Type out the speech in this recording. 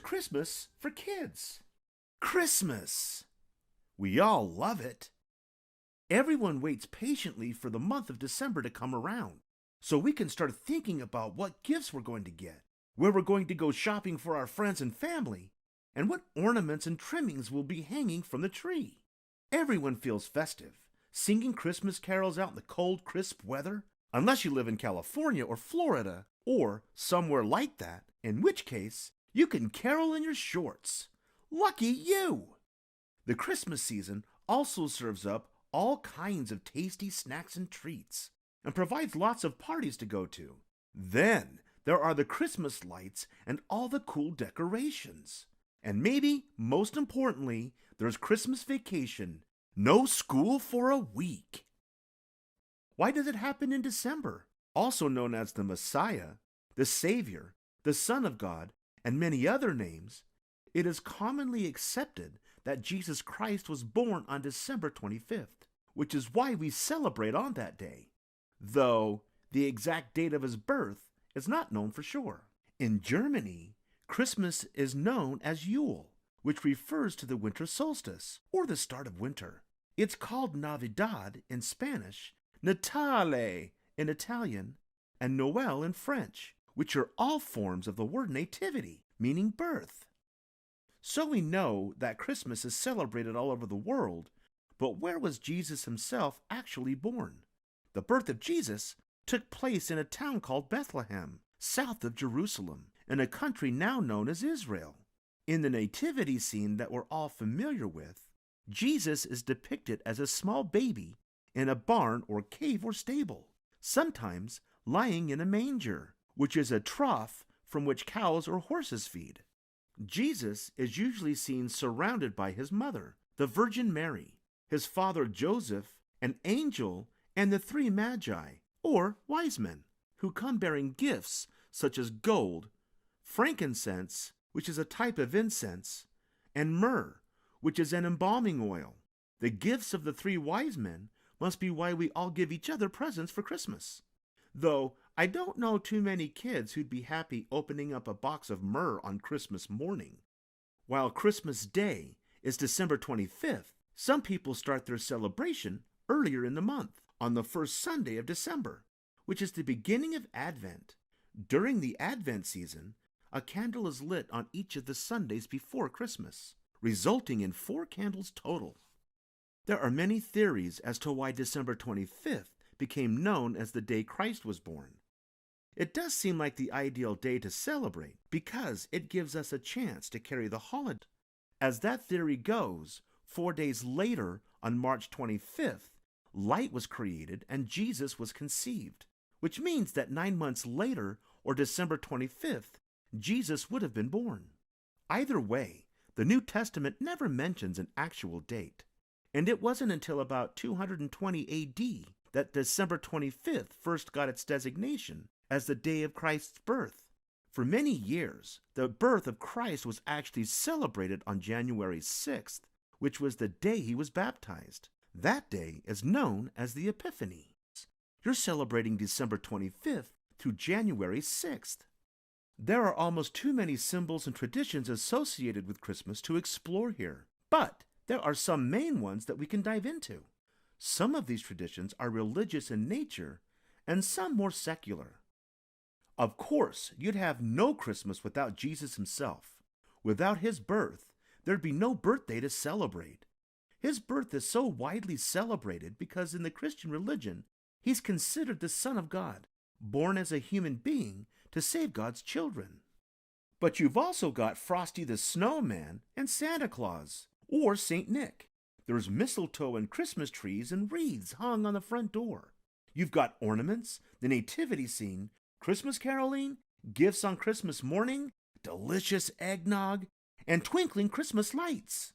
Christmas for kids. Christmas! We all love it. Everyone waits patiently for the month of December to come around, so we can start thinking about what gifts we're going to get, where we're going to go shopping for our friends and family, and what ornaments and trimmings will be hanging from the tree. Everyone feels festive, singing Christmas carols out in the cold, crisp weather, unless you live in California or Florida, or somewhere like that, in which case you can carol in your shorts. Lucky you! The Christmas season also serves up all kinds of tasty snacks and treats, and provides lots of parties to go to. Then there are the Christmas lights and all the cool decorations. And maybe, most importantly, there's Christmas vacation. No school for a week. Why does it happen in December? Also known as the Messiah, the Savior, the Son of God, and many other names, it is commonly accepted that Jesus Christ was born on December 25th, which is why we celebrate on that day, though the exact date of his birth is not known for sure. In Germany, Christmas is known as Yule, which refers to the winter solstice, or the start of winter. It's called Navidad in Spanish, Natale in Italian, and Noël in French, which are all forms of the word nativity, meaning birth. So we know that Christmas is celebrated all over the world, but where was Jesus himself actually born? The birth of Jesus took place in a town called Bethlehem, south of Jerusalem, in a country now known as Israel. In the nativity scene that we're all familiar with, Jesus is depicted as a small baby in a barn or cave or stable, sometimes lying in a manger, which is a trough from which cows or horses feed. Jesus is usually seen surrounded by his mother, the Virgin Mary, his father Joseph, an angel, and the three magi, or wise men, who come bearing gifts such as gold, frankincense, which is a type of incense, and myrrh, which is an embalming oil. The gifts of the three wise men must be why we all give each other presents for Christmas. Though I don't know too many kids who'd be happy opening up a box of myrrh on Christmas morning. While Christmas Day is December 25th, some people start their celebration earlier in the month, on the first Sunday of December, which is the beginning of Advent. During the Advent season, a candle is lit on each of the Sundays before Christmas, resulting in 4 candles total. There are many theories as to why December 25th became known as the day Christ was born. It does seem like the ideal day to celebrate because it gives us a chance to carry the holiday. As that theory goes, 4 days later, on March 25th, light was created and Jesus was conceived, which means that 9 months later, or December 25th, Jesus would have been born. Either way, the New Testament never mentions an actual date, and it wasn't until about 220 AD that December 25th first got its designation as the day of Christ's birth. For many years, the birth of Christ was actually celebrated on January 6th, which was the day he was baptized. That day is known as the Epiphany. You're celebrating December 25th through January 6th. There are almost too many symbols and traditions associated with Christmas to explore here, but there are some main ones that we can dive into. Some of these traditions are religious in nature, and some more secular. Of course, you'd have no Christmas without Jesus himself. Without his birth, there'd be no birthday to celebrate. His birth is so widely celebrated because in the Christian religion, he's considered the Son of God, born as a human being to save God's children. But you've also got Frosty the Snowman and Santa Claus, or Saint Nick. There's mistletoe and Christmas trees and wreaths hung on the front door. You've got ornaments, the nativity scene, Christmas caroling, gifts on Christmas morning, delicious eggnog, and twinkling Christmas lights.